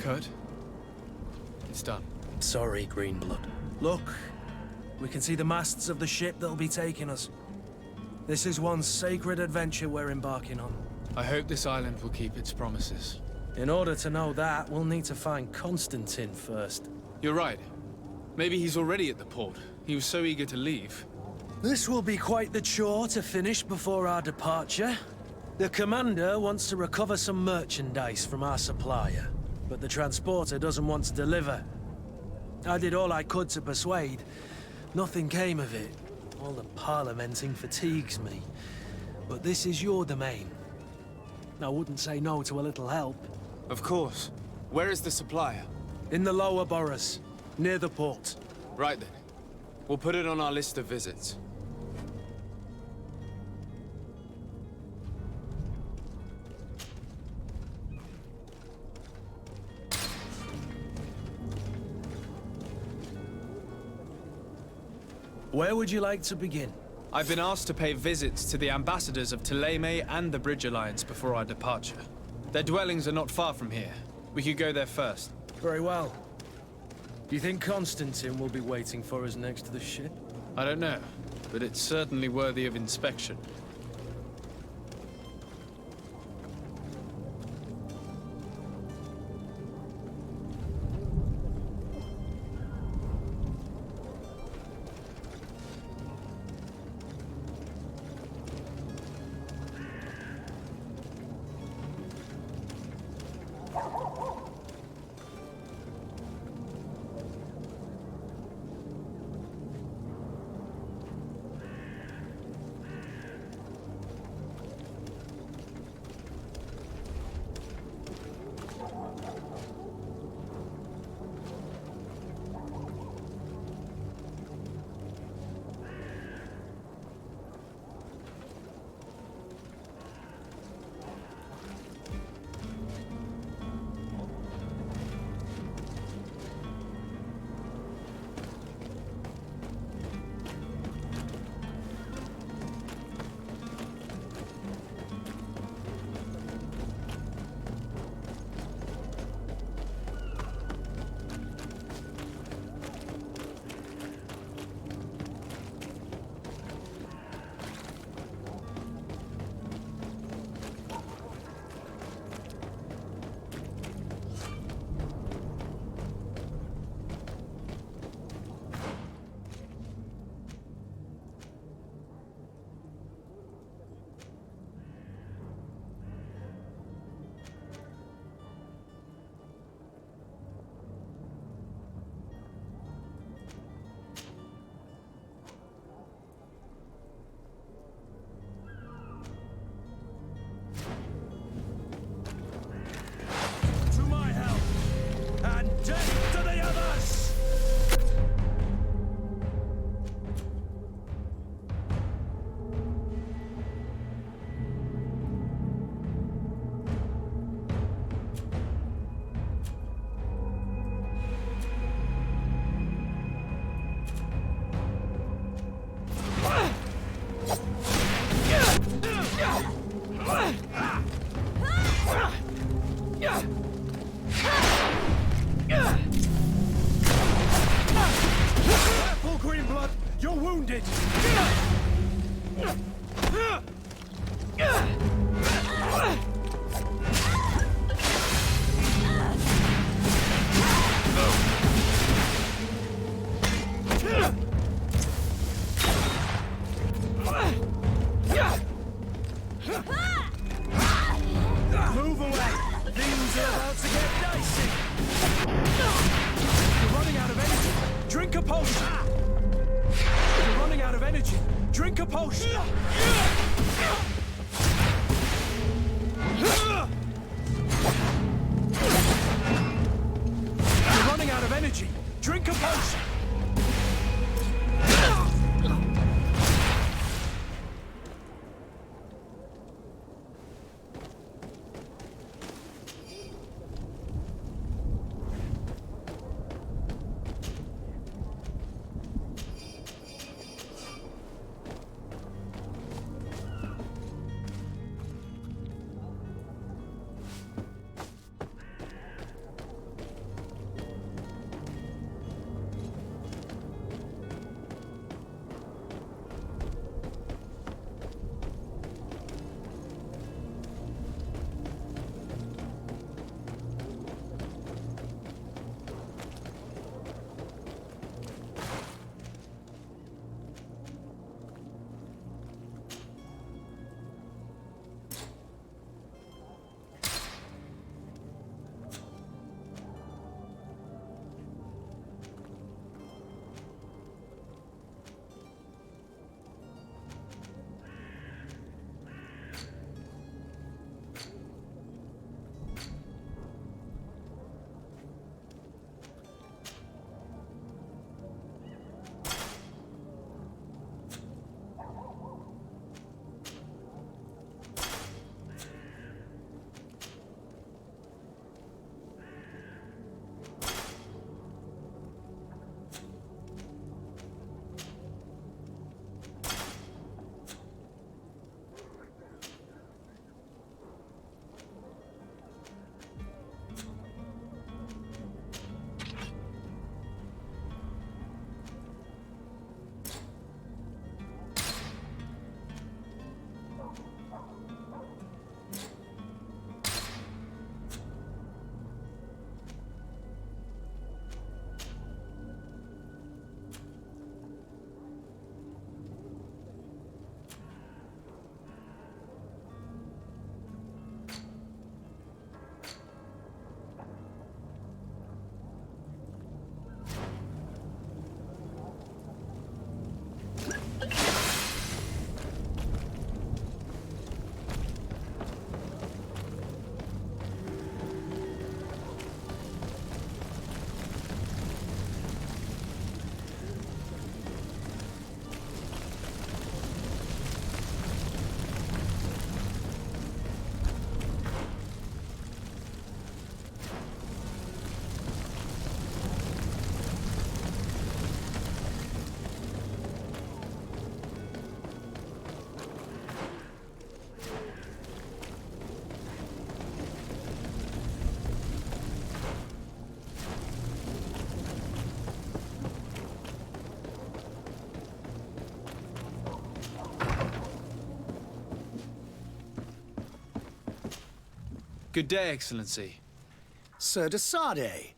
Kurt, it's done. Sorry, Greenblood. Look, we can see the masts of the ship that'll be taking us. This is one sacred adventure we're embarking on. I hope this island will keep its promises. In order to know that, we'll need to find Constantine first. You're right. Maybe he's already at the port. He was so eager to leave. This will be quite the chore to finish before our departure. The commander wants to recover some merchandise from our supplier, but the transporter doesn't want to deliver. I did all I could to persuade. Nothing came of it. All the parliamenting fatigues me. But this is your domain. I wouldn't say no to a little help. Of course. Where is the supplier? In the lower boroughs, near the port. Right then. We'll put it on our list of visits. Where would you like to begin? I've been asked to pay visits to the ambassadors of Thélème and the Bridge Alliance before our departure. Their dwellings are not far from here. We could go there first. Very well. Do you think Constantine will be waiting for us next to the ship? I don't know, but it's certainly worthy of inspection. Good day, Excellency. Sir de Sardet,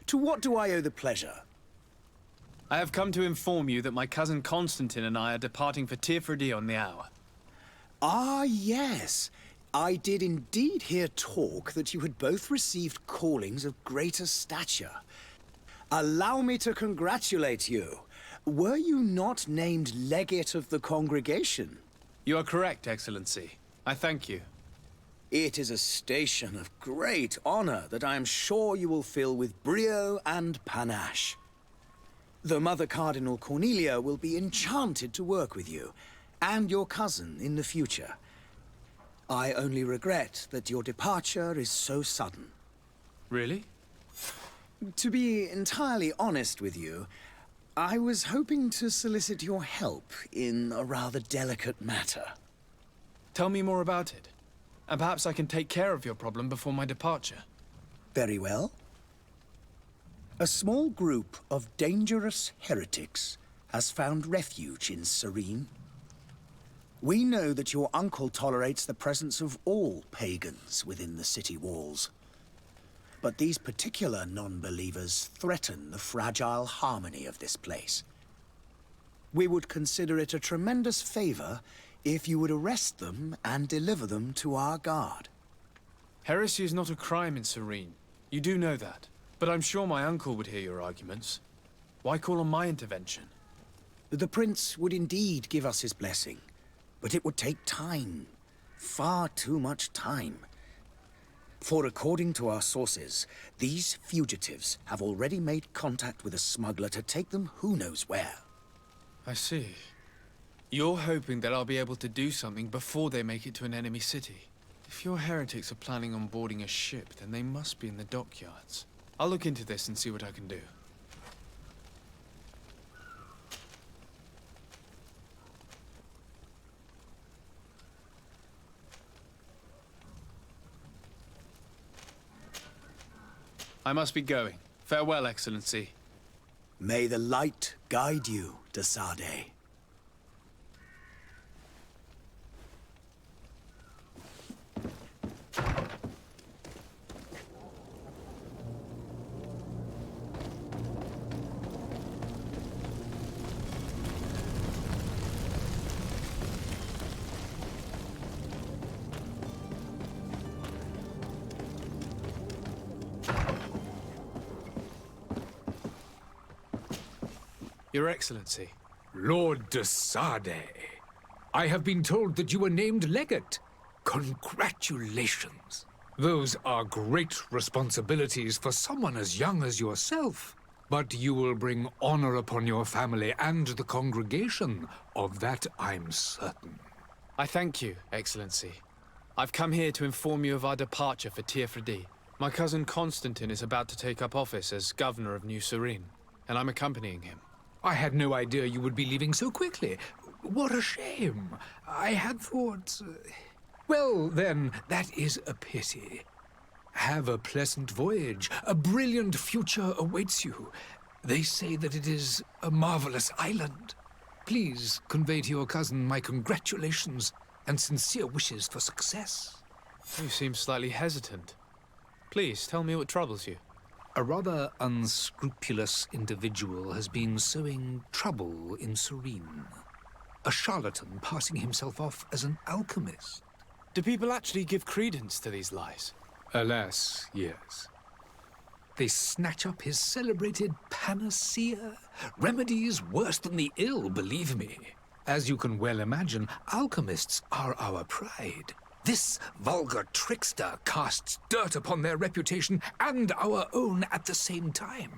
to what do I owe the pleasure? I have come to inform you that my cousin Constantine and I are departing for Tirfredi on the hour. Ah, yes. I did indeed hear talk that you had both received callings of greater stature. Allow me to congratulate you. Were you not named legate of the congregation? You are correct, Excellency. I thank you. It is a station of great honor that I am sure you will fill with brio and panache. The Mother Cardinal Cornelia will be enchanted to work with you, and your cousin in the future. I only regret that your departure is so sudden. Really? To be entirely honest with you, I was hoping to solicit your help in a rather delicate matter. Tell me more about it. And perhaps I can take care of your problem before my departure. Very well. A small group of dangerous heretics has found refuge in Serene. We know that your uncle tolerates the presence of all pagans within the city walls. But these particular non-believers threaten the fragile harmony of this place. We would consider it a tremendous favor if you would arrest them and deliver them to our guard. Heresy is not a crime in Serene. You do know that. But I'm sure my uncle would hear your arguments. Why call on my intervention? The prince would indeed give us his blessing, but it would take time. Far too much time. For according to our sources, these fugitives have already made contact with a smuggler to take them who knows where. I see. You're hoping that I'll be able to do something before they make it to an enemy city. If your heretics are planning on boarding a ship, then they must be in the dockyards. I'll look into this and see what I can do. I must be going. Farewell, Excellency. May the light guide you, de Sardet. Your Excellency. Lord de Sardet, I have been told that you were named legate. Congratulations. Those are great responsibilities for someone as young as yourself. But you will bring honor upon your family and the congregation. Of that I'm certain. I thank you, Excellency. I've come here to inform you of our departure for Tirfredi. My cousin Constantine is about to take up office as governor of New Serene, and I'm accompanying him. I had no idea you would be leaving so quickly. What a shame. I had thought... Well, then, that is a pity. Have a pleasant voyage. A brilliant future awaits you. They say that it is a marvelous island. Please convey to your cousin my congratulations and sincere wishes for success. You seem slightly hesitant. Please, tell me what troubles you. A rather unscrupulous individual has been sowing trouble in Serene. A charlatan passing himself off as an alchemist. Do people actually give credence to these lies? Alas, yes. They snatch up his celebrated panacea. Remedies worse than the ill, believe me. As you can well imagine, alchemists are our pride. This vulgar trickster casts dirt upon their reputation and our own at the same time.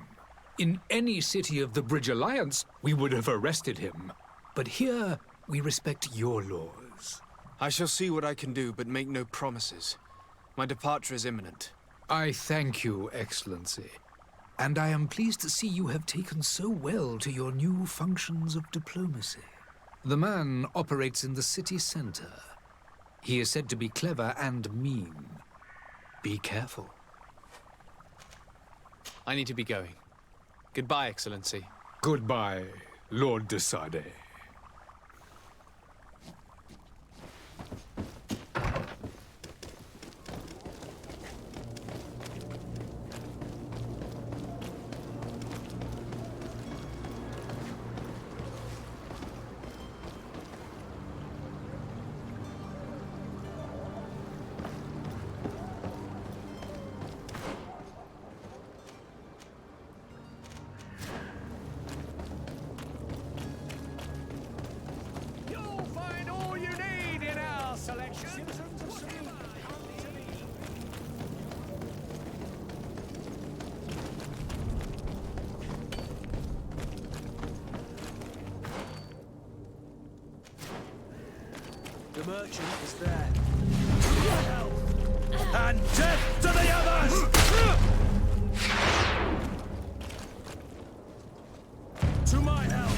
In any city of the Bridge Alliance, we would have arrested him. But here, we respect your laws. I shall see what I can do, but make no promises. My departure is imminent. I thank you, Excellency. And I am pleased to see you have taken so well to your new functions of diplomacy. The man operates in the city center. He is said to be clever and mean. Be careful. I need to be going. Goodbye, Excellency. Goodbye, Lord de Sardet. merchant is there. And death to the others! To my help!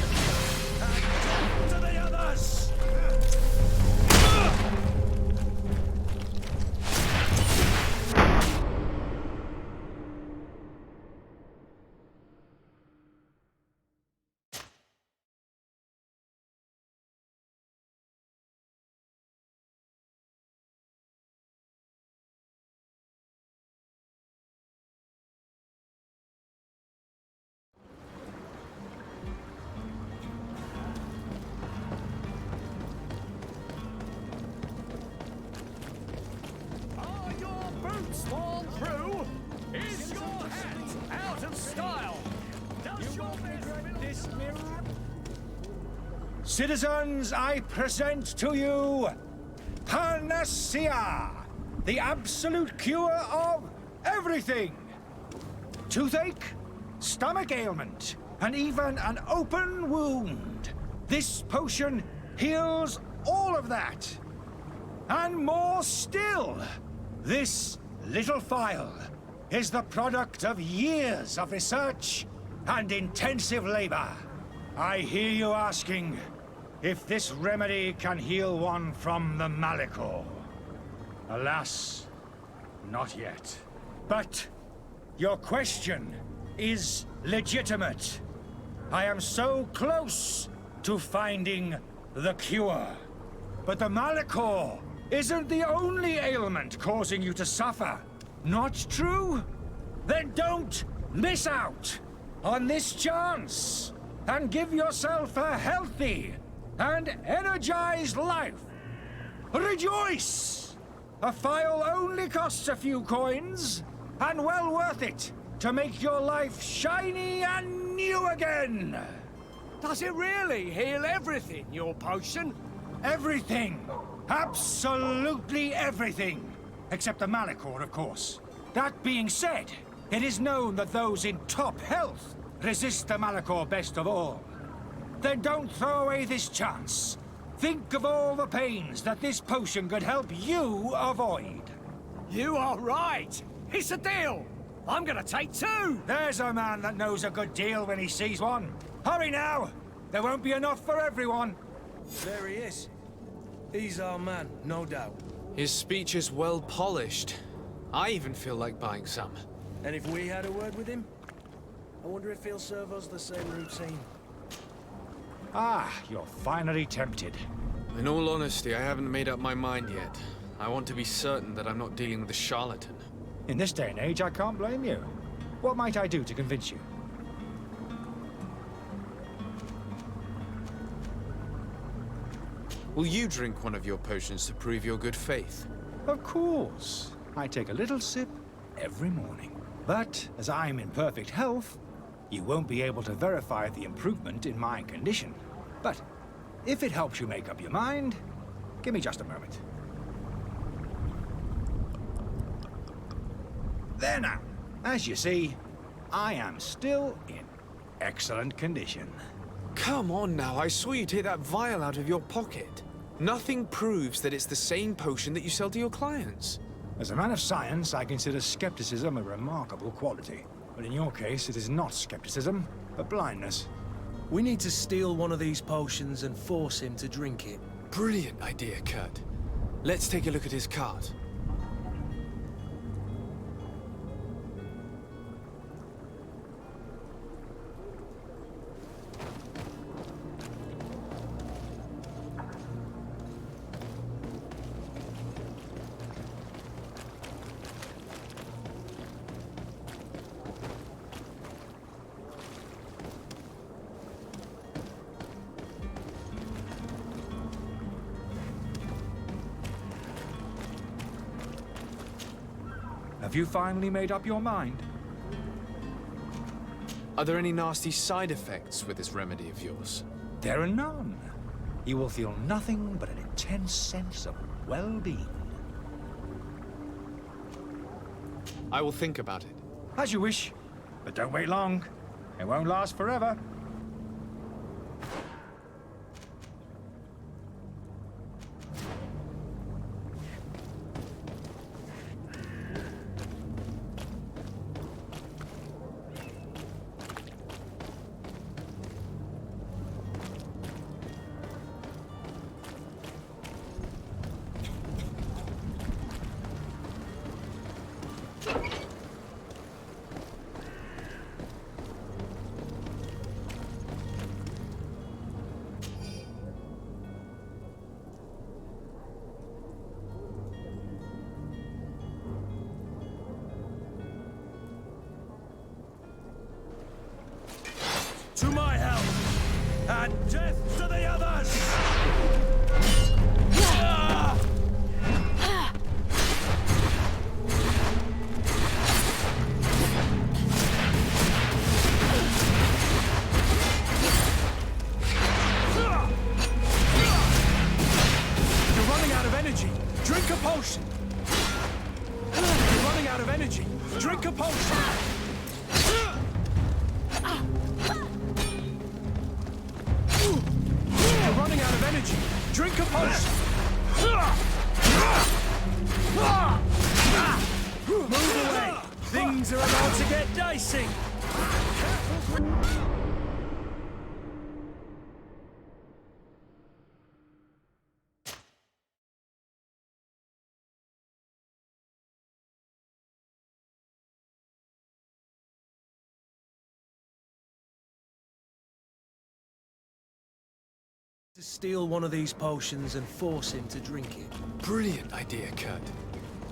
And death to the others! Are your boots worn through? Is your hat out of style? Does your regret this mirror? Citizens, I present to you Panacea, the absolute cure of everything. Toothache, stomach ailment, and even an open wound. This potion heals all of that. And more still, this little phial is the product of years of research and intensive labor. I hear you asking if this remedy can heal one from the Malachor. Alas, not yet. But your question is legitimate. I am so close to finding the cure. But the Malachor isn't the only ailment causing you to suffer. Not true? Then don't miss out on this chance and give yourself a healthy and energized life. Rejoice! A phial only costs a few coins, and well worth it to make your life shiny and new again. Does it really heal everything, your potion? Everything. Absolutely everything. Except the Malachor, of course. That being said, it is known that those in top health resist the Malachor best of all. Then don't throw away this chance. Think of all the pains that this potion could help you avoid. You are right. It's a deal. I'm gonna take two. There's a man that knows a good deal when he sees one. Hurry now! There won't be enough for everyone. There he is. He's our man, no doubt. His speech is well polished. I even feel like buying some. And if we had a word with him, I wonder if he'll serve us the same routine. Ah, you're finally tempted. In all honesty, I haven't made up my mind yet. I want to be certain that I'm not dealing with a charlatan. In this day and age, I can't blame you. What might I do to convince you? Will you drink one of your potions to prove your good faith? Of course. I take a little sip every morning. But as I'm in perfect health, you won't be able to verify the improvement in my condition. But if it helps you make up your mind, give me just a moment. There now. As you see, I am still in excellent condition. Come on now, I saw you take that vial out of your pocket. Nothing proves that it's the same potion that you sell to your clients. As a man of science, I consider skepticism a remarkable quality. But in your case, it is not skepticism, but blindness. We need to steal one of these potions and force him to drink it. Brilliant idea, Kurt. Let's take a look at his cart. Have you finally made up your mind? Are there any nasty side effects with this remedy of yours? There are none. You will feel nothing but an intense sense of well-being. I will think about it. As you wish, but don't wait long. It won't last forever. energy. Drink a potion. You're running out of energy. Drink a potion. You're running out of energy. Drink a potion. Move away. Things are about to get dicey. To steal one of these potions and force him to drink it. Brilliant idea, Kurt.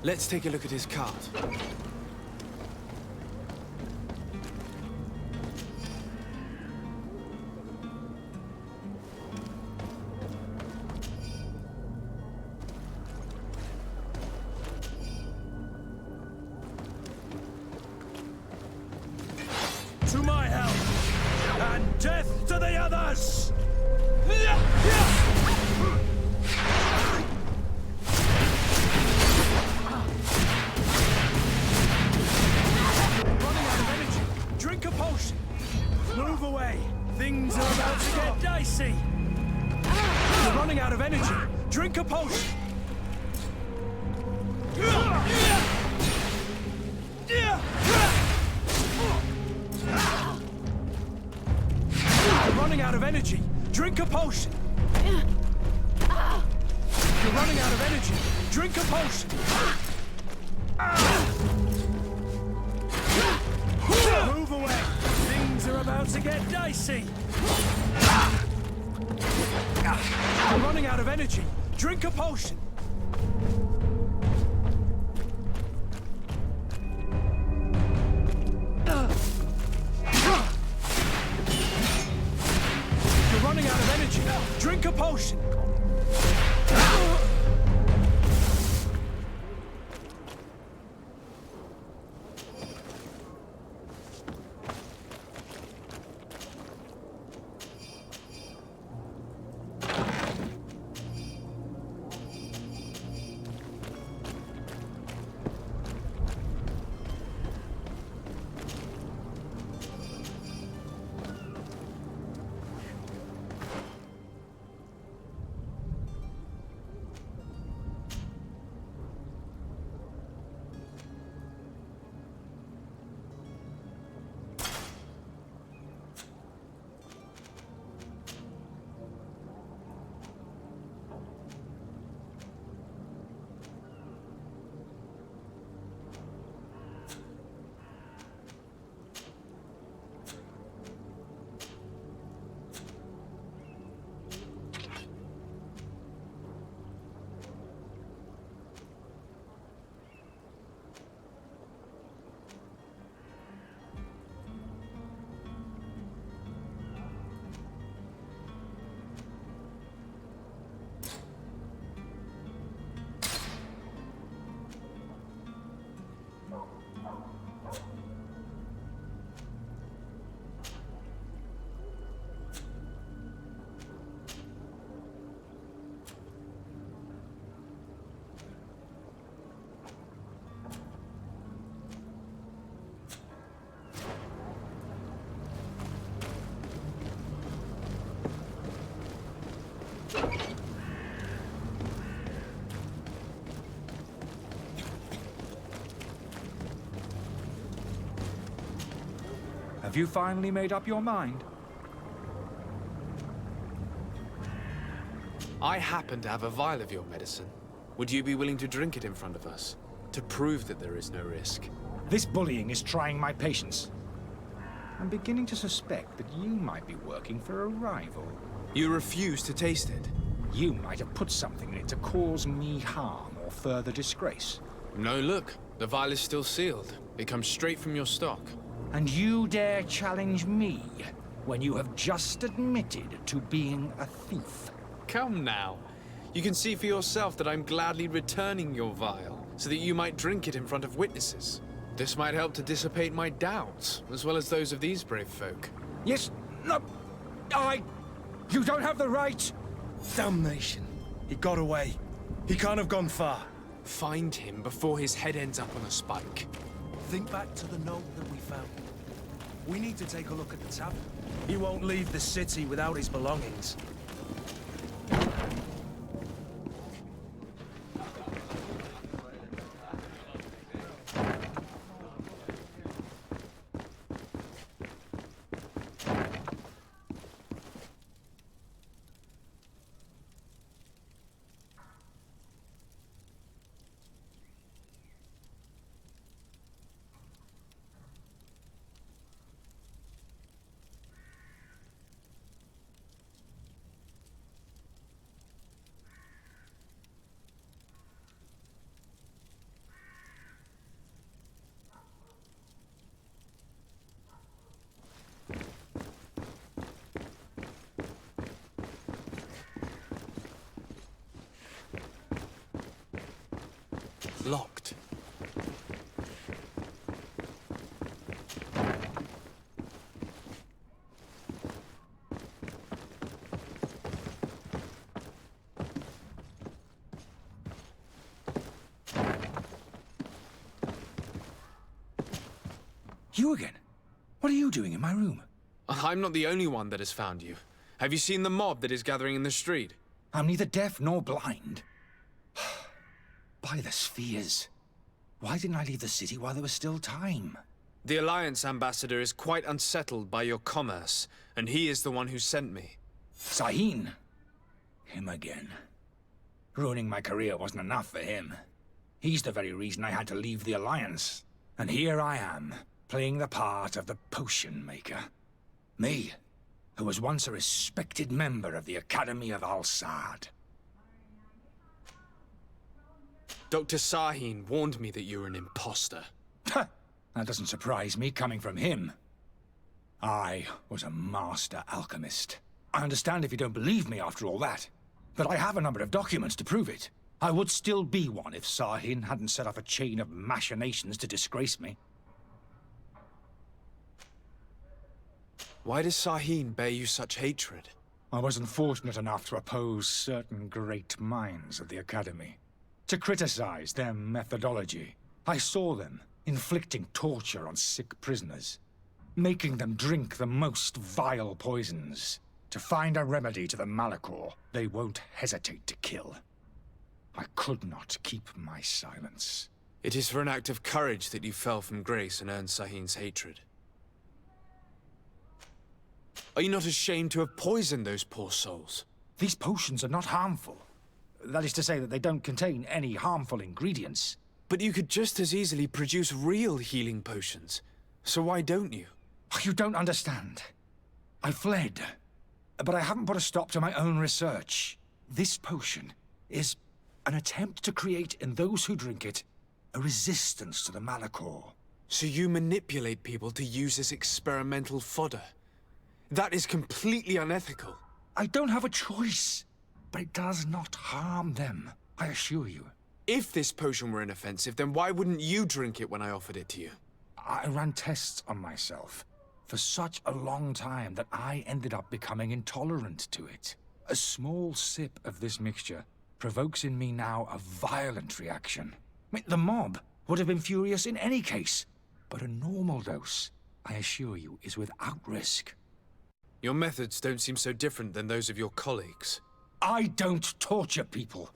Let's take a look at his cart. To my help! And death to the others! Running out of energy. Drink a potion. Move away. Things are about to get dicey. You're running out of energy. Drink a potion. You're running out of energy. Drink a potion. You're running out of energy. Drink a potion. Move away. Things are about to get dicey. You're running out of energy. Drink a potion. You're running out of energy. Drink a potion. Have you finally made up your mind? I happen to have a vial of your medicine. Would you be willing to drink it in front of us? To prove that there is no risk? This bullying is trying my patience. I'm beginning to suspect that you might be working for a rival. You refuse to taste it? You might have put something in it to cause me harm or further disgrace. No, look. The vial is still sealed. It comes straight from your stock. And you dare challenge me when you have just admitted to being a thief. Come now. You can see for yourself that I'm gladly returning your vial, so that you might drink it in front of witnesses. This might help to dissipate my doubts, as well as those of these brave folk. Yes, no, you don't have the right. Damnation. He got away. He can't have gone far. Find him before his head ends up on a spike. Think back to the note that we found. We need to take a look at the tavern. He won't leave the city without his belongings. Locked. You again? What are you doing in my room? I'm not the only one that has found you. Have you seen the mob that is gathering in the street? I'm neither deaf nor blind. By the spheres. Why didn't I leave the city while there was still time? The Alliance ambassador is quite unsettled by your commerce, and he is the one who sent me. Sahin. Him again. Ruining my career wasn't enough for him. He's the very reason I had to leave the Alliance. And here I am, playing the part of the potion maker. Me, who was once a respected member of the Academy of Al-Sad. Dr. Sahin warned me that you were an imposter. That doesn't surprise me, coming from him. I was a master alchemist. I understand if you don't believe me after all that, but I have a number of documents to prove it. I would still be one if Sahin hadn't set off a chain of machinations to disgrace me. Why does Sahin bear you such hatred? I wasn't fortunate enough to oppose certain great minds of the Academy. To criticize their methodology. I saw them inflicting torture on sick prisoners, making them drink the most vile poisons. To find a remedy to the Malachor, they won't hesitate to kill. I could not keep my silence. It is for an act of courage that you fell from grace and earned Sahin's hatred. Are you not ashamed to have poisoned those poor souls? These potions are not harmful. That is to say that they don't contain any harmful ingredients. But you could just as easily produce real healing potions. So why don't you? You don't understand. I fled, but I haven't put a stop to my own research. This potion is an attempt to create in those who drink it a resistance to the Malachor. So you manipulate people to use as experimental fodder. That is completely unethical. I don't have a choice, but it does not harm them, I assure you. If this potion were inoffensive, then why wouldn't you drink it when I offered it to you? I ran tests on myself for such a long time that I ended up becoming intolerant to it. A small sip of this mixture provokes in me now a violent reaction. The mob would have been furious in any case, but a normal dose, I assure you, is without risk. Your methods don't seem so different than those of your colleagues. I don't torture people.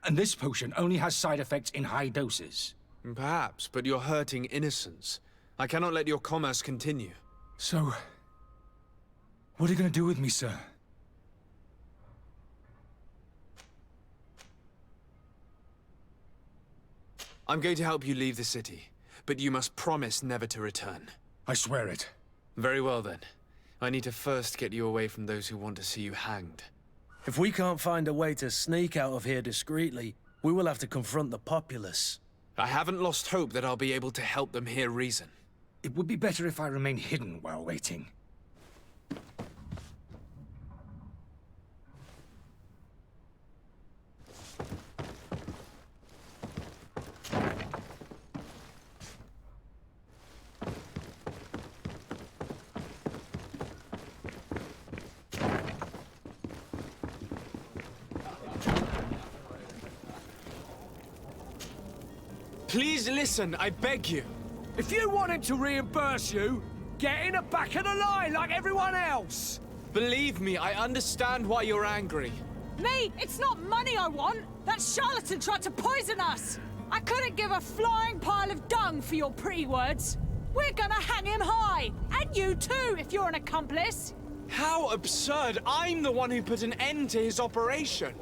And this potion only has side effects in high doses. Perhaps, but you're hurting innocents. I cannot let your commerce continue. So, what are you going to do with me, sir? I'm going to help you leave the city, but you must promise never to return. I swear it. Very well then. I need to first get you away from those who want to see you hanged. If we can't find a way to sneak out of here discreetly, we will have to confront the populace. I haven't lost hope that I'll be able to help them hear reason. It would be better if I remain hidden while waiting. Please listen, I beg you. If you want him to reimburse you, get in the back of the line like everyone else. Believe me, I understand why you're angry. Me? It's not money I want. That charlatan tried to poison us. I couldn't give a flying pile of dung for your pretty words. We're gonna hang him high. And you too, if you're an accomplice. How absurd! I'm the one who put an end to his operation.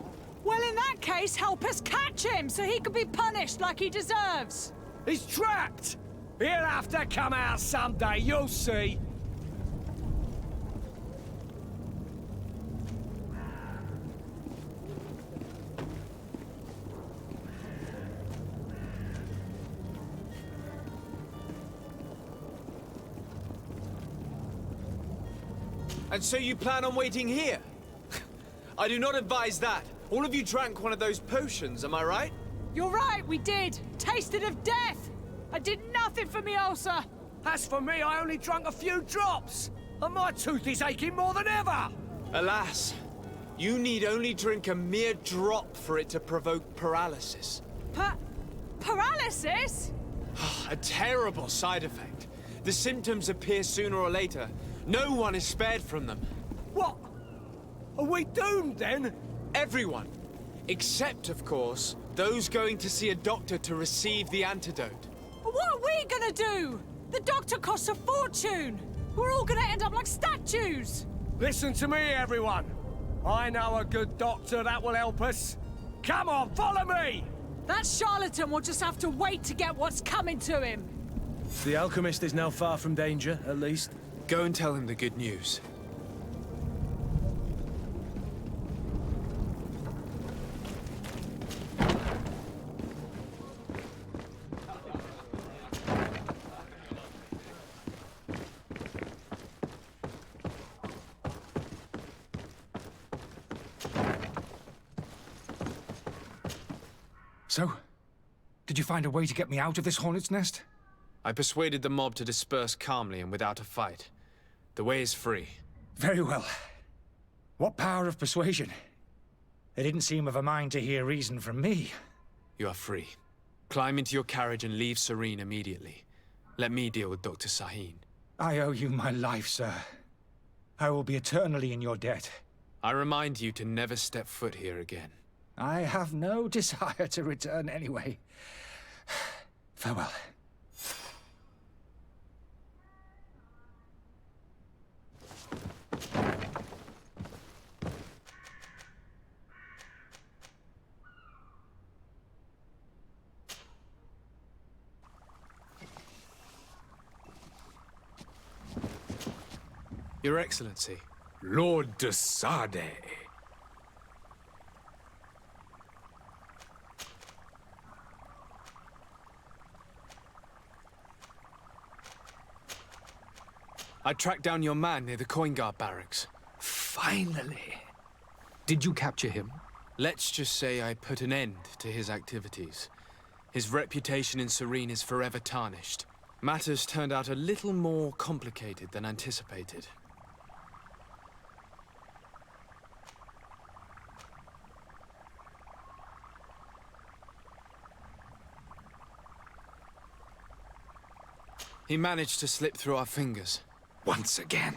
Well, in that case, help us catch him so he can be punished like he deserves. He's trapped. He'll have to come out someday, you'll see. And so you plan on waiting here? I do not advise that. All of you drank one of those potions, am I right? You're right, we did. Tasted of death. I did nothing for me ulcer. As for me, I only drunk a few drops. And my tooth is aching more than ever. Alas, you need only drink a mere drop for it to provoke paralysis. Paralysis? A terrible side effect. The symptoms appear sooner or later. No one is spared from them. What? Are we doomed then? Everyone. Except, of course, those going to see a doctor to receive the antidote. What are we gonna do? The doctor costs a fortune. We're all gonna end up like statues. Listen to me, everyone. I know a good doctor that will help us. Come on, follow me! That charlatan will just have to wait to get what's coming to him. The alchemist is now far from danger, at least. Go and tell him the good news. So, did you find a way to get me out of this hornet's nest? I persuaded the mob to disperse calmly and without a fight. The way is free. Very well. What power of persuasion? They didn't seem of a mind to hear reason from me. You are free. Climb into your carriage and leave Serene immediately. Let me deal with Dr. Sahin. I owe you my life, sir. I will be eternally in your debt. I remind you to never step foot here again. I have no desire to return anyway. Farewell. Your Excellency. Lord de Sade. I tracked down your man near the Coin Guard barracks. Finally. Did you capture him? Let's just say I put an end to his activities. His reputation in Serene is forever tarnished. Matters turned out a little more complicated than anticipated. He managed to slip through our fingers. Once again.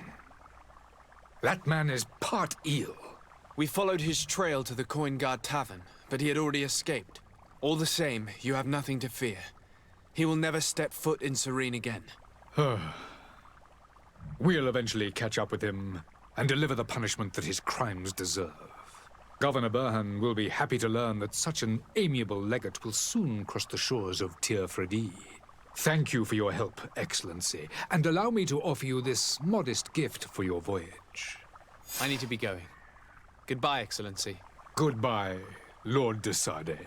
That man is part eel. We followed his trail to the Coin Guard Tavern, but he had already escaped. All the same, you have nothing to fear. He will never step foot in Serene again. We'll eventually catch up with him and deliver the punishment that his crimes deserve. Governor Burhan will be happy to learn that such an amiable legate will soon cross the shores of Tir Fredi. Thank you for your help, Excellency, and allow me to offer you this modest gift for your voyage. I need to be going. Goodbye, Excellency. Goodbye, Lord de Sade.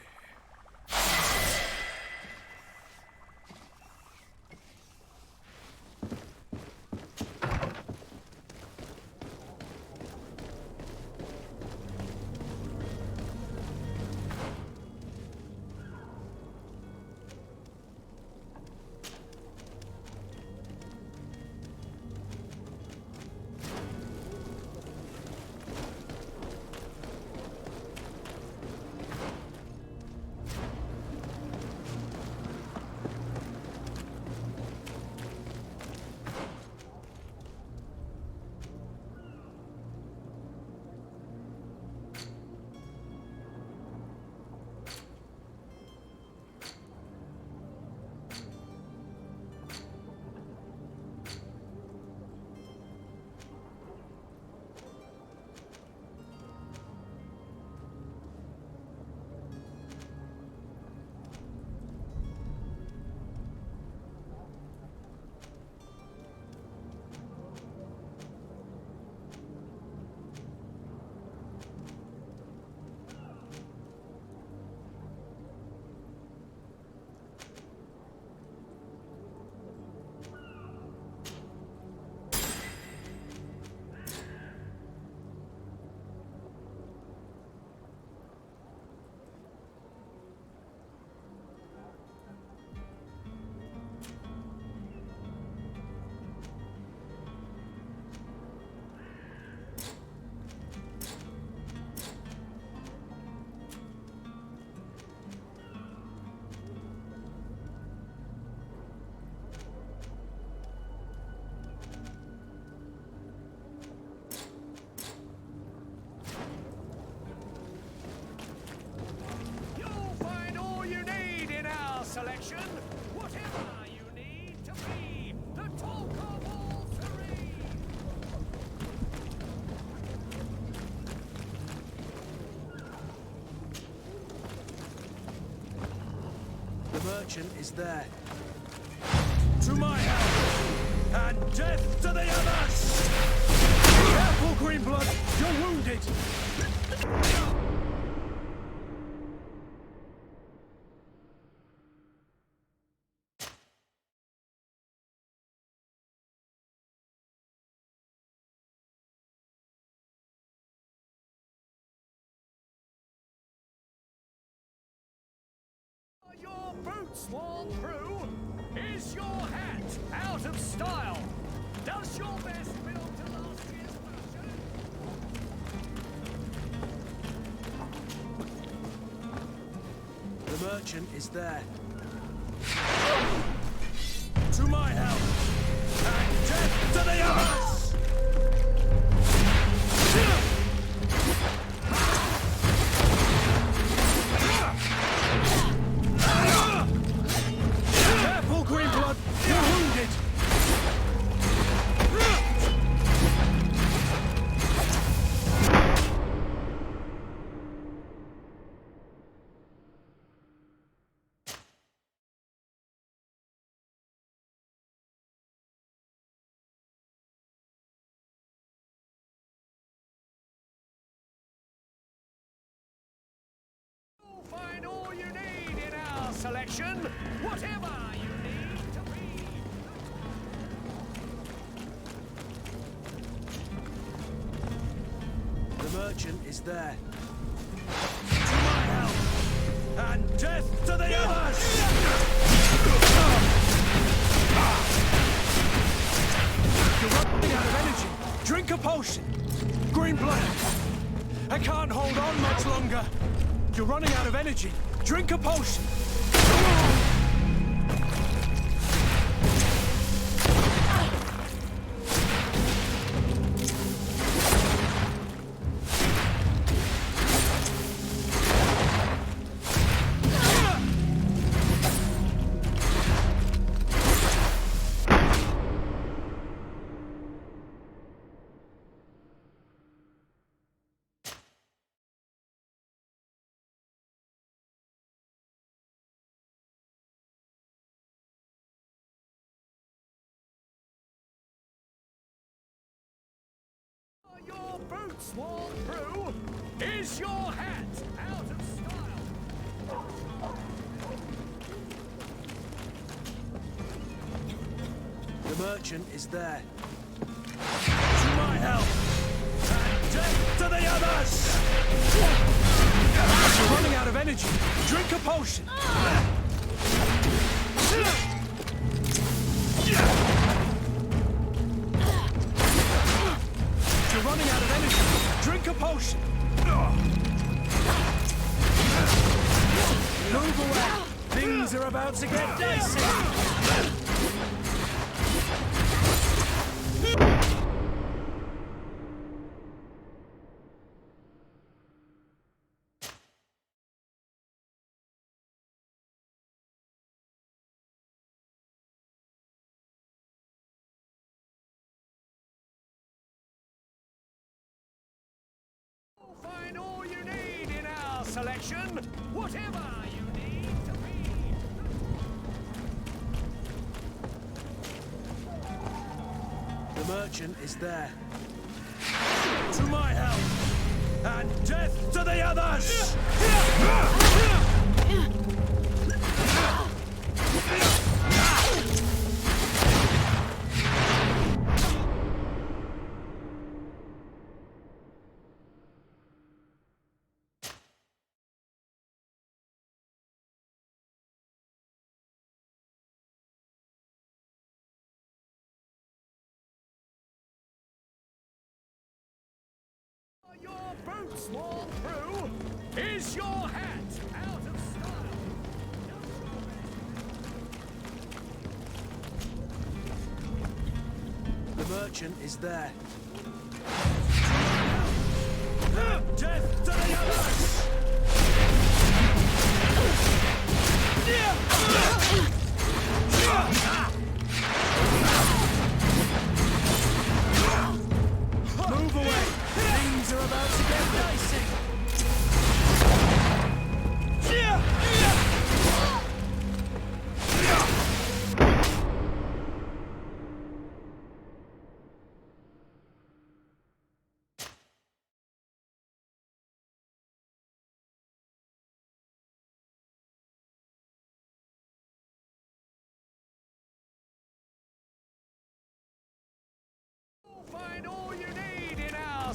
selection. Whatever you need to be the talk of all three. The merchant is there. To my help, and death to the others! Careful, Greenblood! You're wounded! Are your boots worn through? Is your hat out of style? Does your best build to last year's fashion? The merchant is there. To my help, and death to the others! Careful, Greenblood! You're wounded! You'll find all you need in our selection. Whatever you need to be. The merchant is there. To my help, and death to the others! You're running out of energy. Drink a potion. Greenblood. I can't hold on much longer. You're running out of energy. Drink a potion. Are your boots worn through? Is your hat out of style? The merchant is there. To my help, and death to the others! You're running out of energy. Drink a potion. You're running out of energy. Drink a potion. Move away. Things are about to get dicey. You'll find all you need in our selection. Whatever you need to be. The merchant is there. To my help, and death to the others! Are your boots worn through? Is your hat out of style? The merchant is there. Death to the others!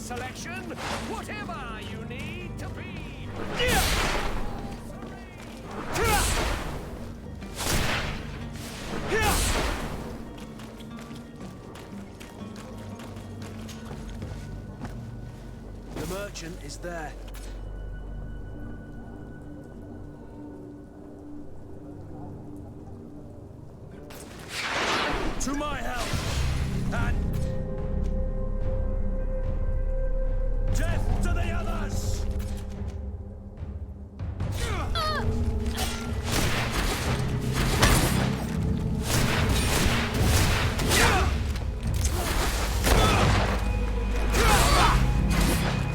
selection, whatever you need to be. The merchant is there. To my help! And... death to the others!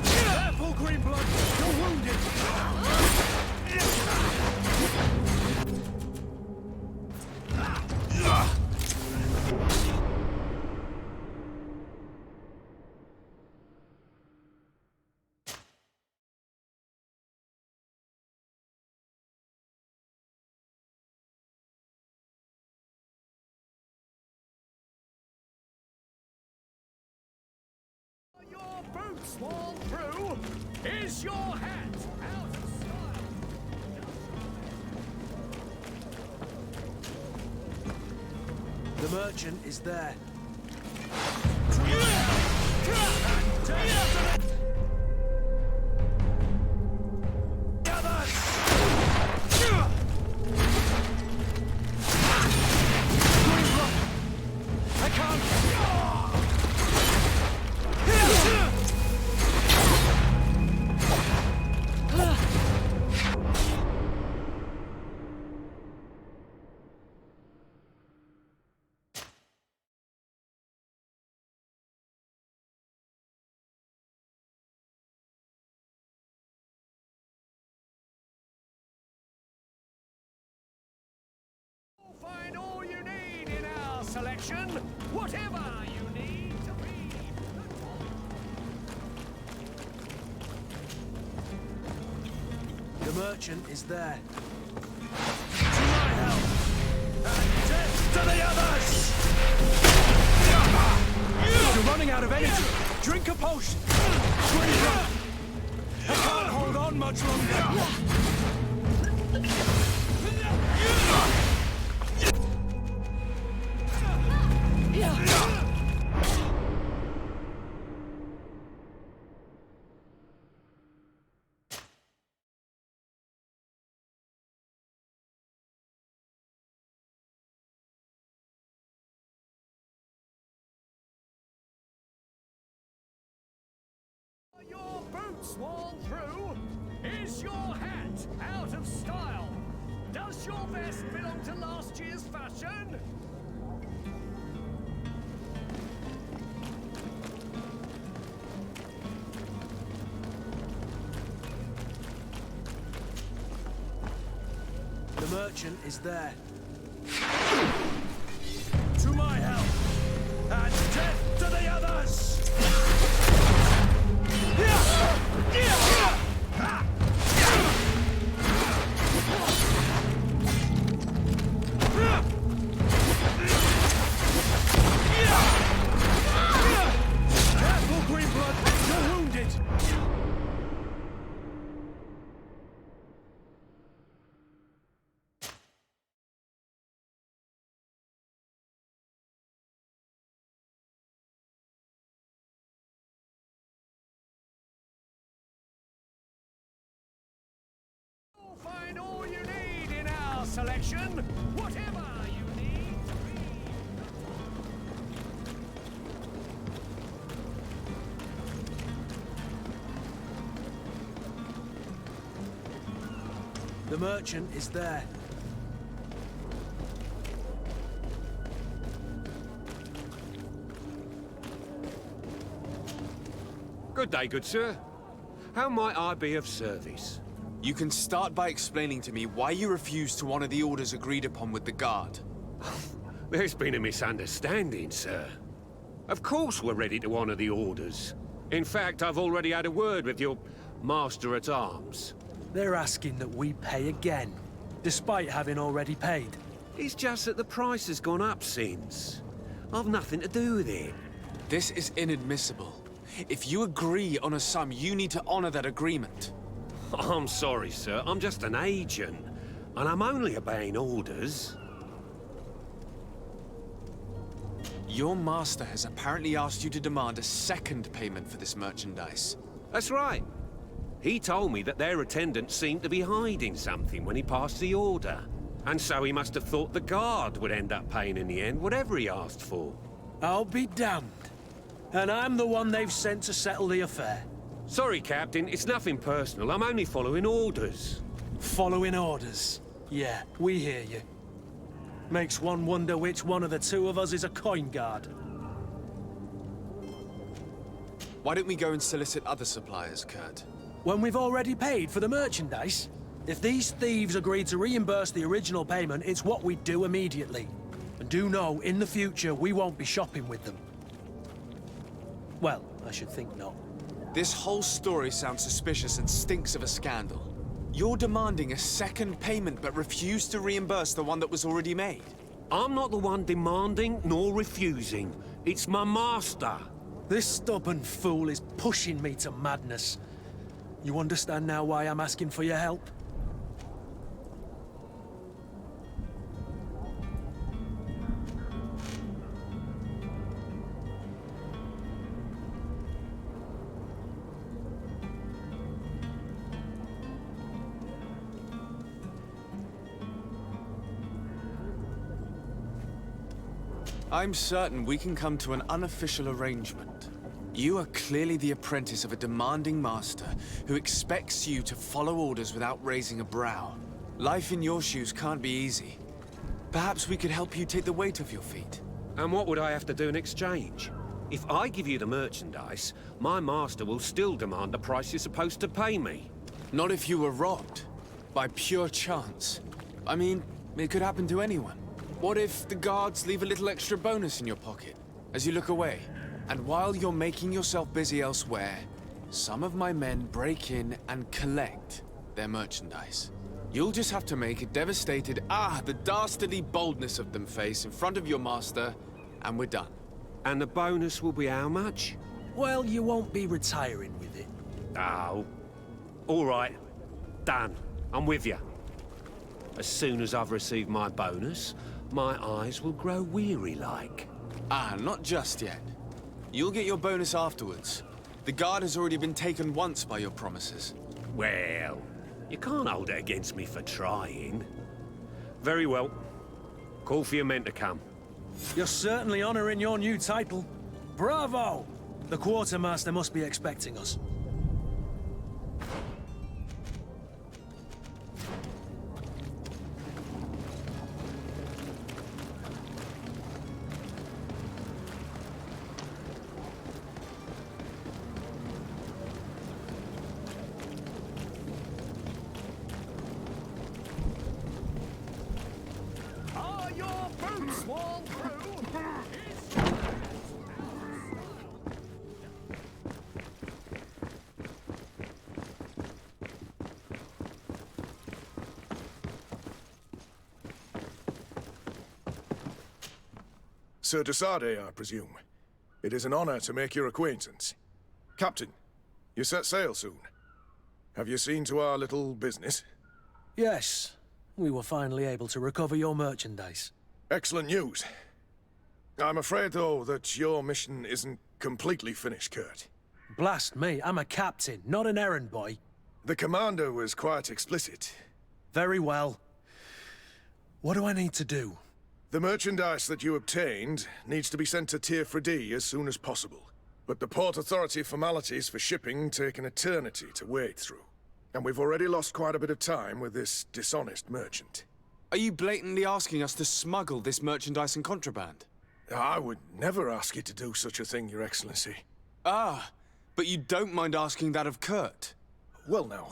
Careful, Greenblood! You're wounded! Your boots worn through? Is your hat out of style? The merchant is there. I can't. Find all you need in our selection, whatever you need to be. The merchant is there. To my help! And death to the others! You're running out of energy! Drink a potion! Greenblood! I can't hold on much longer! Your boots worn through? Is your hat out of style? Does your vest belong to last year's fashion? The merchant is there. To my help! And death to the others! Careful, Greenblood! You're wounded! Find all you need in our selection, whatever you need to be. The merchant is there. Good day, good sir. How might I be of service? You can start by explaining to me why you refused to honor the orders agreed upon with the guard. There's been a misunderstanding, sir. Of course we're ready to honor the orders. In fact, I've already had a word with your master-at-arms. They're asking that we pay again, despite having already paid. It's just that the price has gone up since. I've nothing to do with it. This is inadmissible. If you agree on a sum, you need to honor that agreement. I'm sorry, sir. I'm just an agent. And I'm only obeying orders. Your master has apparently asked you to demand a second payment for this merchandise. That's right. He told me that their attendant seemed to be hiding something when he passed the order. And so he must have thought the guard would end up paying in the end, whatever he asked for. I'll be damned. And I'm the one they've sent to settle the affair. Sorry, Captain. It's nothing personal. I'm only following orders. Following orders. Yeah, we hear you. Makes one wonder which one of the two of us is a coin guard. Why don't we go and solicit other suppliers, Kurt? When we've already paid for the merchandise? If these thieves agreed to reimburse the original payment, it's what we'd do immediately. And do know, in the future, we won't be shopping with them. Well, I should think not. This whole story sounds suspicious and stinks of a scandal. You're demanding a second payment but refuse to reimburse the one that was already made. I'm not the one demanding nor refusing. It's my master. This stubborn fool is pushing me to madness. You understand now why I'm asking for your help? I'm certain we can come to an unofficial arrangement. You are clearly the apprentice of a demanding master who expects you to follow orders without raising a brow. Life in your shoes can't be easy. Perhaps we could help you take the weight off your feet. And what would I have to do in exchange? If I give you the merchandise, my master will still demand the price you're supposed to pay me. Not if you were robbed. By pure chance. I mean, it could happen to anyone. What if the guards leave a little extra bonus in your pocket as you look away? And while you're making yourself busy elsewhere, some of my men break in and collect their merchandise. You'll just have to make a devastated, the dastardly boldness of them face in front of your master, and we're done. And the bonus will be how much? Well, you won't be retiring with it. Oh. All right. Done. I'm with you. As soon as I've received my bonus, my eyes will grow weary-like. Not just yet. You'll get your bonus afterwards. The guard has already been taken once by your promises. Well, you can't hold it against me for trying. Very well. Call for your men to come. You're certainly honoring your new title. Bravo! The quartermaster must be expecting us. Are your boots worn through? Sir de Sardet, I presume. It is an honor to make your acquaintance. Captain, you set sail soon. Have you seen to our little business? Yes, we were finally able to recover your merchandise. Excellent news. I'm afraid, though, that your mission isn't completely finished, Kurt. Blast me, I'm a captain, not an errand boy. The commander was quite explicit. Very well. What do I need to do? The merchandise that you obtained needs to be sent to Tier 4D as soon as possible. But the Port Authority formalities for shipping take an eternity to wade through. And we've already lost quite a bit of time with this dishonest merchant. Are you blatantly asking us to smuggle this merchandise and contraband? I would never ask you to do such a thing, Your Excellency. But you don't mind asking that of Kurt? Well, now,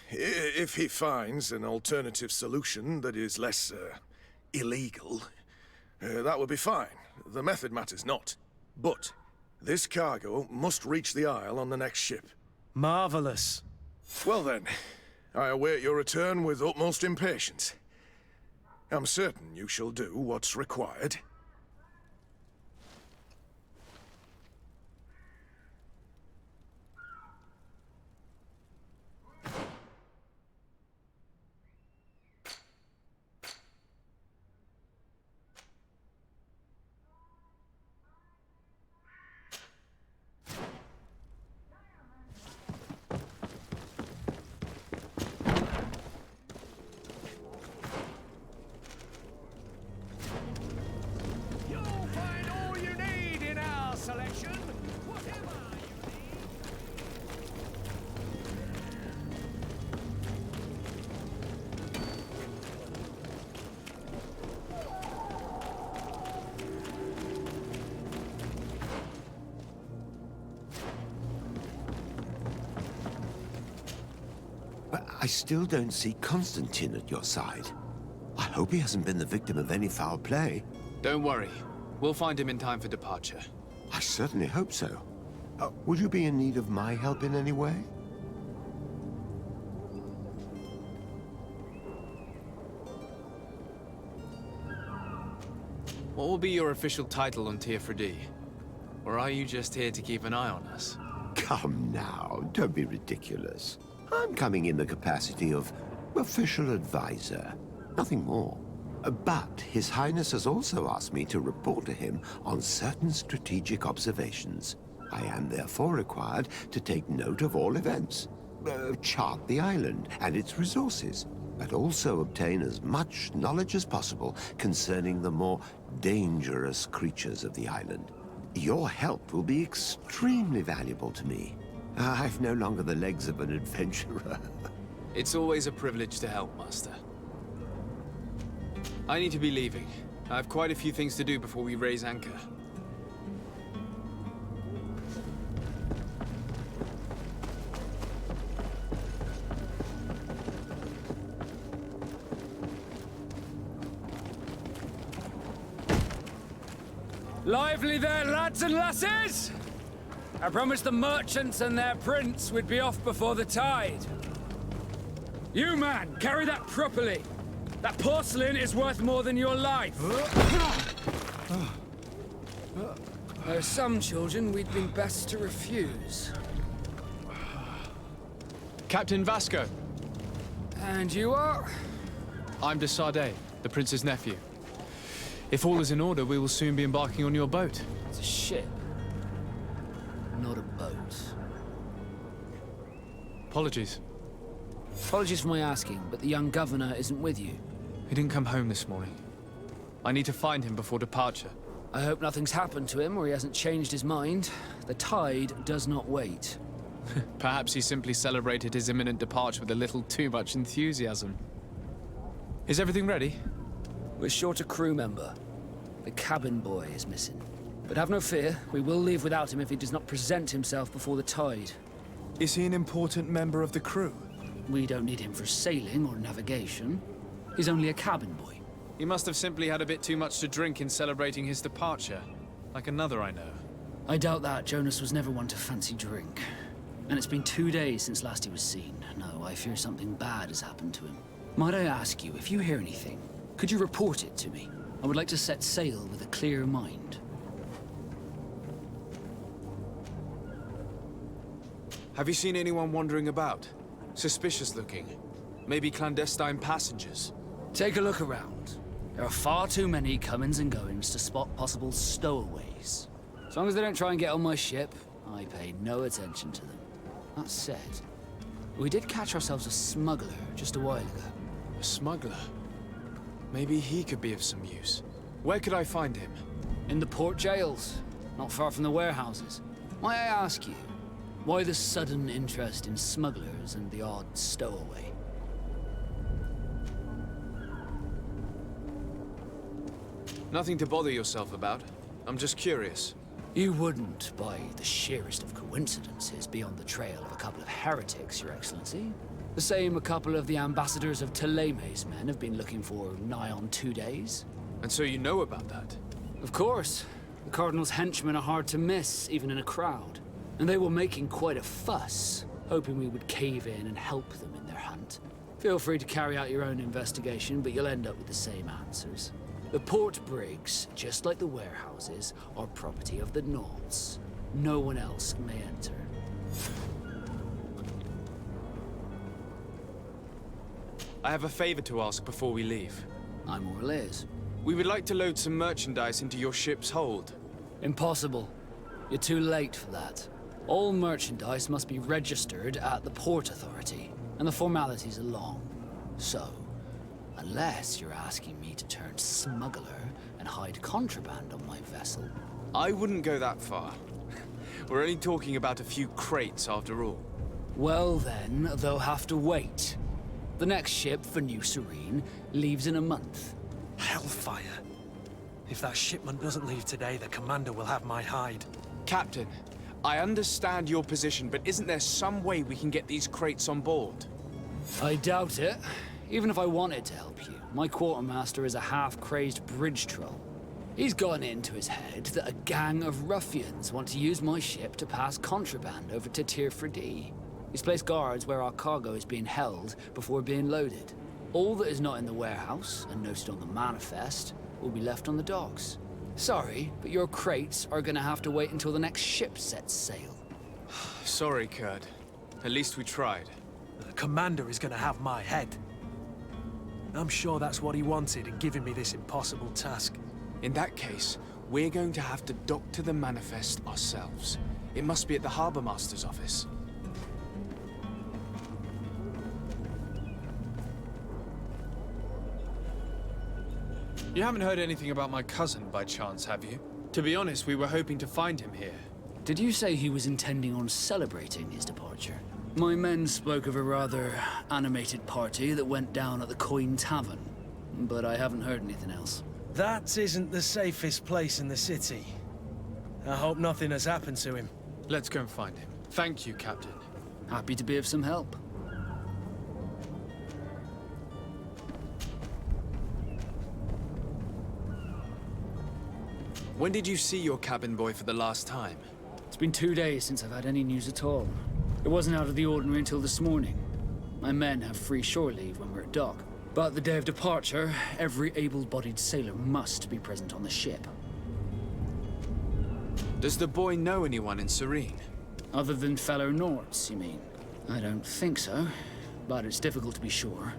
if he finds an alternative solution that is less, illegal, that would be fine. The method matters not. But this cargo must reach the Isle on the next ship. Marvelous. Well then, I await your return with utmost impatience. I'm certain you shall do what's required. I still don't see Constantine at your side. I hope he hasn't been the victim of any foul play. Don't worry. We'll find him in time for departure. I certainly hope so. Would you be in need of my help in any way? What will be your official title on Tier 4D? Or are you just here to keep an eye on us? Come now, don't be ridiculous. I'm coming in the capacity of official advisor, nothing more. But His Highness has also asked me to report to him on certain strategic observations. I am therefore required to take note of all events, chart the island and its resources, but also obtain as much knowledge as possible concerning the more dangerous creatures of the island. Your help will be extremely valuable to me. I've no longer the legs of an adventurer. It's always a privilege to help, Master. I need to be leaving. I have quite a few things to do before we raise anchor. Lively there, lads and lasses! I promised the merchants and their prince we'd be off before the tide. You, man, carry that properly. That porcelain is worth more than your life. There are some children we'd been best to refuse. Captain Vasco. And you are? I'm de Sardet, the prince's nephew. If all is in order, we will soon be embarking on your boat. It's a ship, not a boat. Apologies. Apologies for my asking, but the young governor isn't with you. He didn't come home this morning. I need to find him before departure. I hope nothing's happened to him or he hasn't changed his mind. The tide does not wait. Perhaps he simply celebrated his imminent departure with a little too much enthusiasm. Is everything ready? We're short a crew member. The cabin boy is missing. But have no fear, we will leave without him if he does not present himself before the tide. Is he an important member of the crew? We don't need him for sailing or navigation. He's only a cabin boy. He must have simply had a bit too much to drink in celebrating his departure. Like another I know. I doubt that. Jonas was never one to fancy drink. And it's been 2 days since last he was seen. No, I fear something bad has happened to him. Might I ask you, if you hear anything, could you report it to me? I would like to set sail with a clear mind. Have you seen anyone wandering about? Suspicious looking? Maybe clandestine passengers? Take a look around. There are far too many comings and goings to spot possible stowaways. As long as they don't try and get on my ship, I pay no attention to them. That said, we did catch ourselves a smuggler just a while ago. A smuggler? Maybe he could be of some use. Where could I find him? In the port jails, not far from the warehouses. May I ask you, why the sudden interest in smugglers and the odd stowaway? Nothing to bother yourself about. I'm just curious. You wouldn't, by the sheerest of coincidences, be on the trail of a couple of heretics, Your Excellency. The same a couple of the ambassadors of Teleme's men have been looking for nigh on 2 days. And so you know about that? Of course. The Cardinal's henchmen are hard to miss, even in a crowd. And they were making quite a fuss, hoping we would cave in and help them in their hunt. Feel free to carry out your own investigation, but you'll end up with the same answers. The port brigs, just like the warehouses, are property of the Gnolls. No one else may enter. I have a favor to ask before we leave. I'm all ears. We would like to load some merchandise into your ship's hold. Impossible. You're too late for that. All merchandise must be registered at the Port Authority, and the formalities are long. So, unless you're asking me to turn smuggler and hide contraband on my vessel. I wouldn't go that far. We're only talking about a few crates after all. Well then, they'll have to wait. The next ship for New Serene leaves in a month. Hellfire. If that shipment doesn't leave today, the commander will have my hide. Captain, I understand your position, but isn't there some way we can get these crates on board? I doubt it. Even if I wanted to help you, my quartermaster is a half-crazed bridge troll. He's gotten it into his head that a gang of ruffians want to use my ship to pass contraband over to Tier 4D. He's placed guards where our cargo is being held before being loaded. All that is not in the warehouse, and noted on the manifest, will be left on the docks. Sorry, but your crates are gonna have to wait until the next ship sets sail. Sorry, Kurd. At least we tried. The commander is gonna have my head. I'm sure that's what he wanted in giving me this impossible task. In that case, we're going to have to dock to the manifest ourselves. It must be at the Harbour Master's office. You haven't heard anything about my cousin by chance, have you? To be honest, we were hoping to find him here. Did you say he was intending on celebrating his departure? My men spoke of a rather animated party that went down at the Coin Tavern, but I haven't heard anything else. That isn't the safest place in the city. I hope nothing has happened to him. Let's go and find him. Thank you, Captain. Happy to be of some help. When did you see your cabin boy for the last time? It's been 2 days since I've had any news at all. It wasn't out of the ordinary until this morning. My men have free shore leave when we're at dock. But the day of departure, every able-bodied sailor must be present on the ship. Does the boy know anyone in Serene? Other than fellow Norts, you mean? I don't think so, but it's difficult to be sure.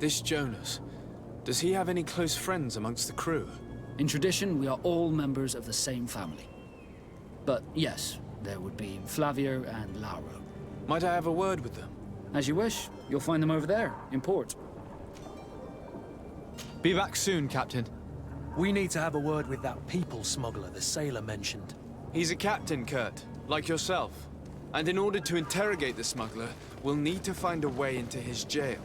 This Jonas, does he have any close friends amongst the crew? In tradition, we are all members of the same family. But yes, there would be Flavia and Lauro. Might I have a word with them? As you wish. You'll find them over there, in port. Be back soon, Captain. We need to have a word with that people smuggler the sailor mentioned. He's a captain, Kurt, like yourself. And in order to interrogate the smuggler, we'll need to find a way into his jail.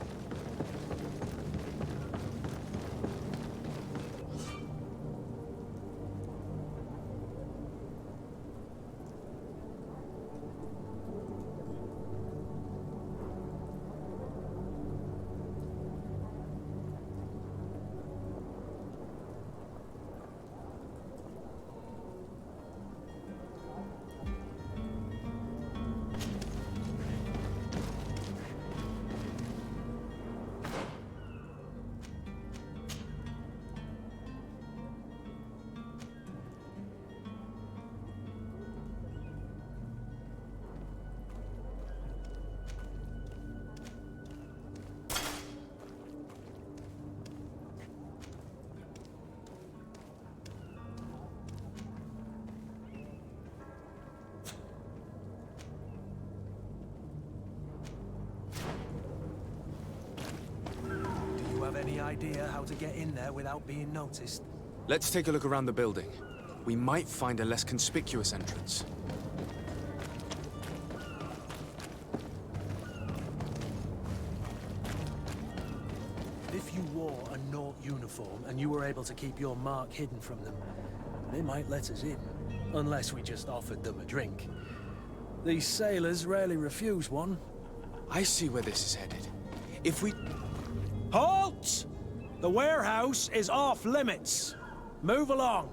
Any idea how to get in there without being noticed? Let's take a look around the building. We might find a less conspicuous entrance. If you wore a Nort uniform and you were able to keep your mark hidden from them, they might let us in. Unless we just offered them a drink. These sailors rarely refuse one. I see where this is headed. If we... Halt! The warehouse is off limits. Move along.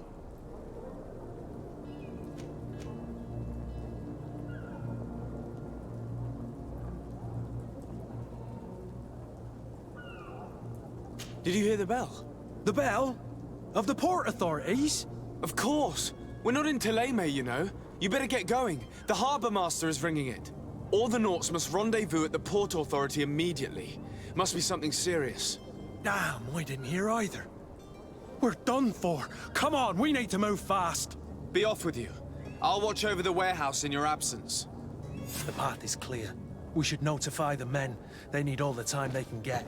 Did you hear the bell? The bell? Of the port authorities? Of course! We're not in Teleme, you know. You better get going. The Harbour Master is ringing it. All the Norts must rendezvous at the Port Authority immediately. Must be something serious. Damn, I didn't hear either. We're done for. Come on, we need to move fast. Be off with you. I'll watch over the warehouse in your absence. The path is clear. We should notify the men. They need all the time they can get.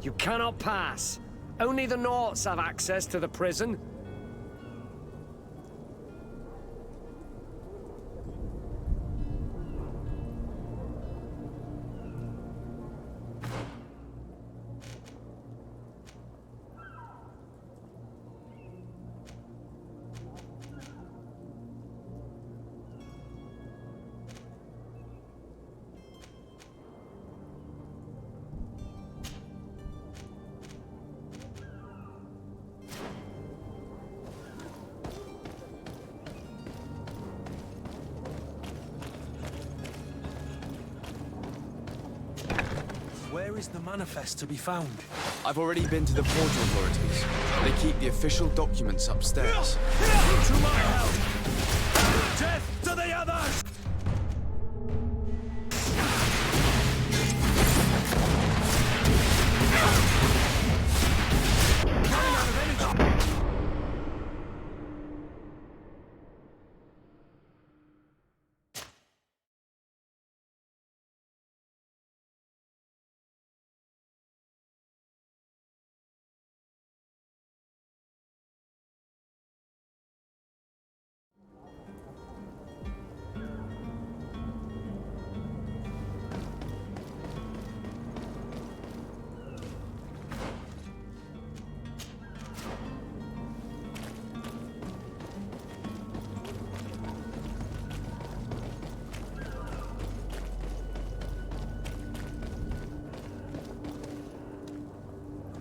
You cannot pass. Only the Naughts have access to the prison. Where is the manifest to be found? I've already been to the port authorities. They keep the official documents upstairs. To my help! Death to the others!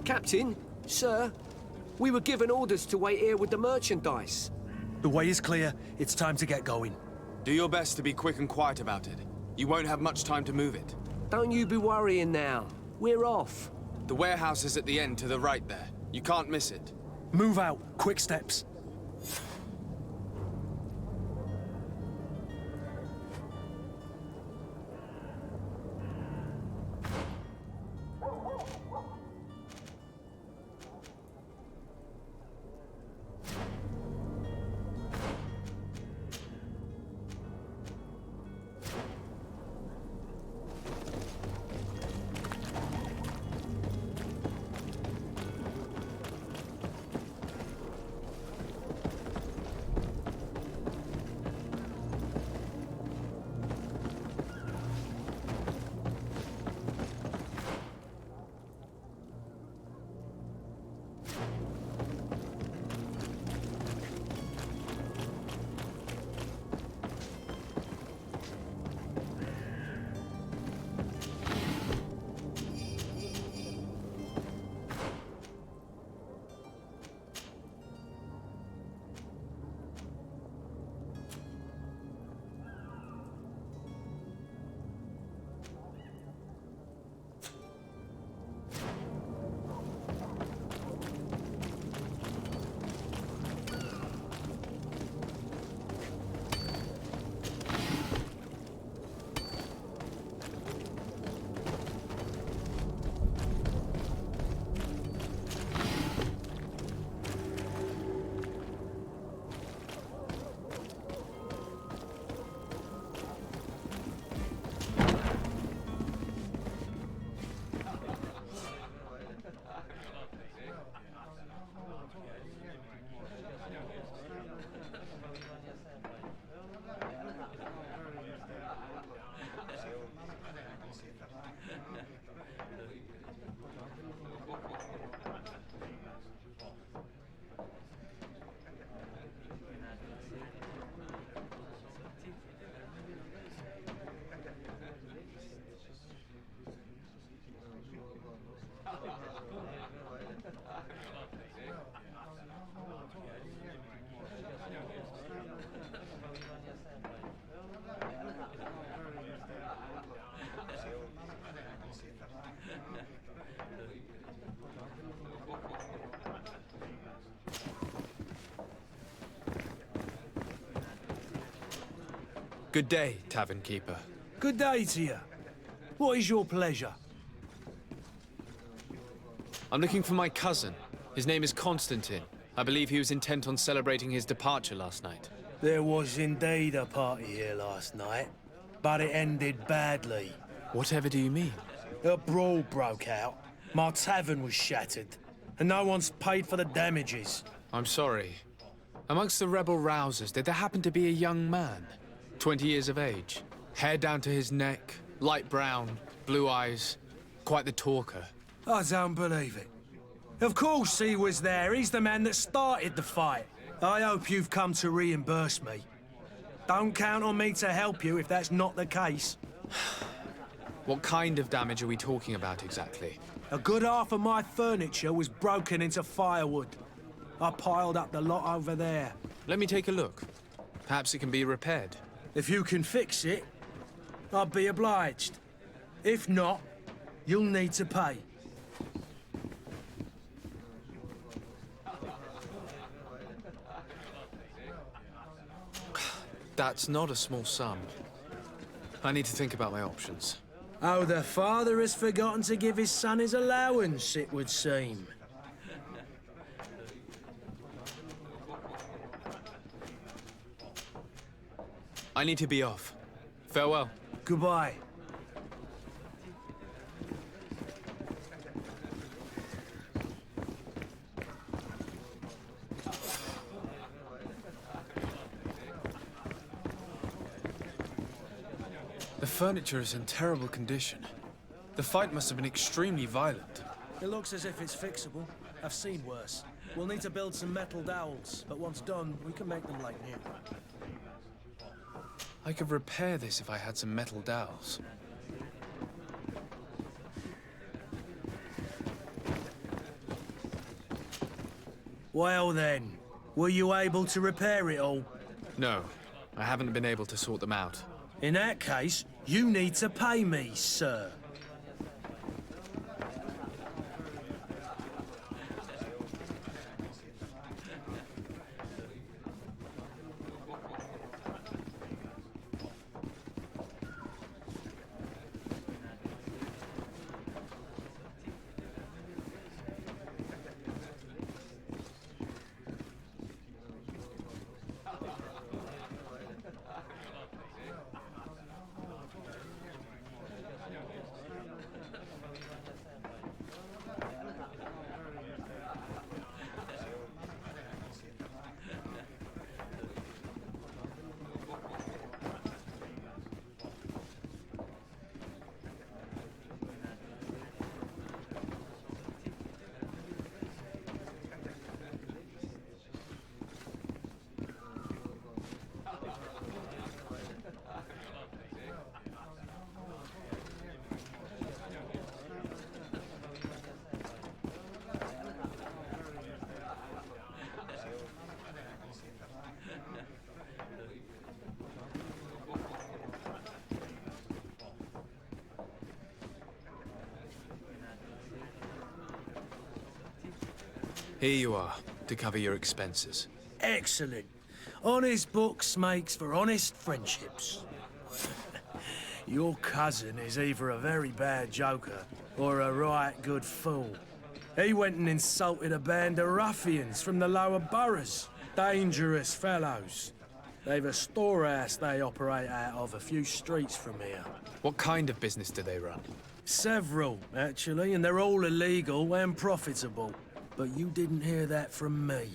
Captain, sir, we were given orders to wait here with the merchandise. The way is clear. It's time to get going. Do your best to be quick and quiet about it. You won't have much time to move it. Don't you be worrying now. We're off. The warehouse is at the end to the right there. You can't miss it. Move out. Quick steps. Good day, tavern keeper. Good day to you. What is your pleasure? I'm looking for my cousin. His name is Constantine. I believe he was intent on celebrating his departure last night. There was indeed a party here last night, but it ended badly. Whatever do you mean? A brawl broke out. My tavern was shattered, and no one's paid for the damages. I'm sorry. Amongst the rebel rousers, did there happen to be a young man? 20 years of age. Hair down to his neck, light brown, blue eyes. Quite the talker. I don't believe it. Of course he was there. He's the man that started the fight. I hope you've come to reimburse me. Don't count on me to help you if that's not the case. What kind of damage are we talking about exactly? A good half of my furniture was broken into firewood. I piled up the lot over there. Let me take a look. Perhaps it can be repaired. If you can fix it, I'll be obliged. If not, you'll need to pay. That's not a small sum. I need to think about my options. Oh, the father has forgotten to give his son his allowance, it would seem. I need to be off. Farewell. Goodbye. The furniture is in terrible condition. The fight must have been extremely violent. It looks as if it's fixable. I've seen worse. We'll need to build some metal dowels, but once done, we can make them like new. I could repair this if I had some metal dowels. Well then, were you able to repair it all? No, I haven't been able to sort them out. In that case, you need to pay me, sir. Here you are, to cover your expenses. Excellent. Honest books makes for honest friendships. Your cousin is either a very bad joker or a right good fool. He went and insulted a band of ruffians from the lower boroughs. Dangerous fellows. They've a storehouse they operate out of a few streets from here. What kind of business do they run? Several, actually, and they're all illegal and profitable. But you didn't hear that from me.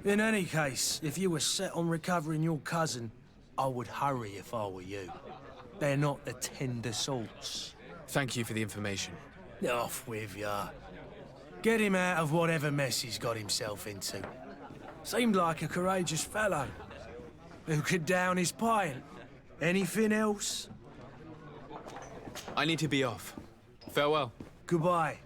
In any case, if you were set on recovering your cousin, I would hurry if I were you. They're not the tender sorts. Thank you for the information. Off with ya. Get him out of whatever mess he's got himself into. Seemed like a courageous fellow. Who could down his pint. Anything else? I need to be off. Farewell. Goodbye.